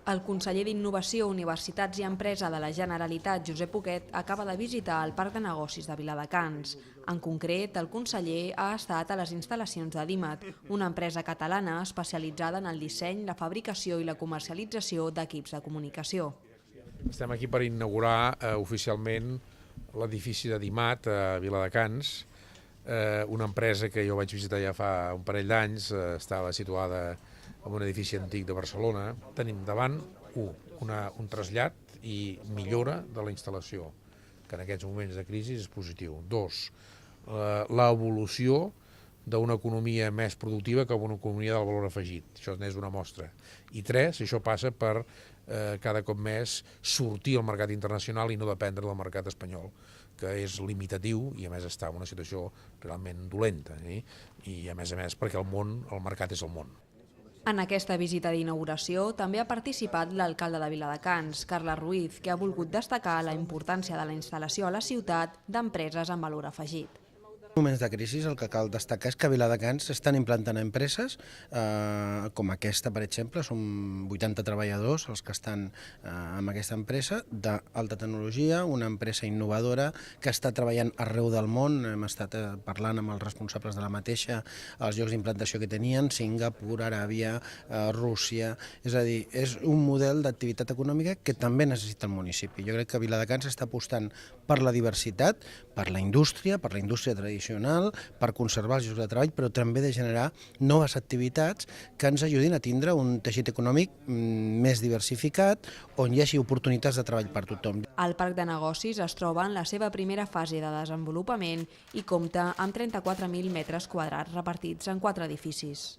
El conseller d'Innovació, Universitats i Empresa de la Generalitat, Josep Huguet, acaba de visitar el Parc de Negocis de Viladecans. En concret, el conseller ha estat a les instal·lacions de DIMAT, una empresa catalana especialitzada en el disseny, la fabricació i la comercialització d'equips de comunicació. Estem aquí per inaugurar oficialment l'edifici de DIMAT a Viladecans, una empresa que jo vaig visitar ja fa un parell d'anys, estava situada en un edifici antic de Barcelona. Tenim davant, un trasllat i millora de la instal·lació, que en aquests moments de crisi és positiu. 2, l'evolució d'una economia més productiva que una economia del valor afegit. Això n'és una mostra. I 3, això passa per cada cop més sortir al mercat internacional i no dependre del mercat espanyol, que és limitatiu i a més està en una situació realment dolenta. I a més perquè el mercat és el món. En aquesta visita d'inauguració també ha participat l'alcalde de Viladecans, Carles Ruiz, que ha volgut destacar la importància de la instal·lació a la ciutat d'empreses amb valor afegit. En moments de crisi el que cal destacar és que a Viladecans s'estan implantant empreses com aquesta, per exemple, són 80 treballadors els que estan en aquesta empresa d'alta tecnologia, una empresa innovadora que està treballant arreu del món. Hem estat parlant amb els responsables de la mateixa, els llocs d'implantació que tenien, Singapur, Aràbia, Rússia, és a dir, és un model d'activitat econòmica que també necessita el municipi. Jo crec que Viladecans està apostant per la diversitat, per la indústria tradicional, per conservar els llocs de treball, però també de generar noves activitats que ens ajudin a tindre un teixit econòmic més diversificat, on hi hagi oportunitats de treball per tothom. El Parc de Negocis es troba en la seva primera fase de desenvolupament i compta amb 34.000 metres quadrats repartits en 4 edificis.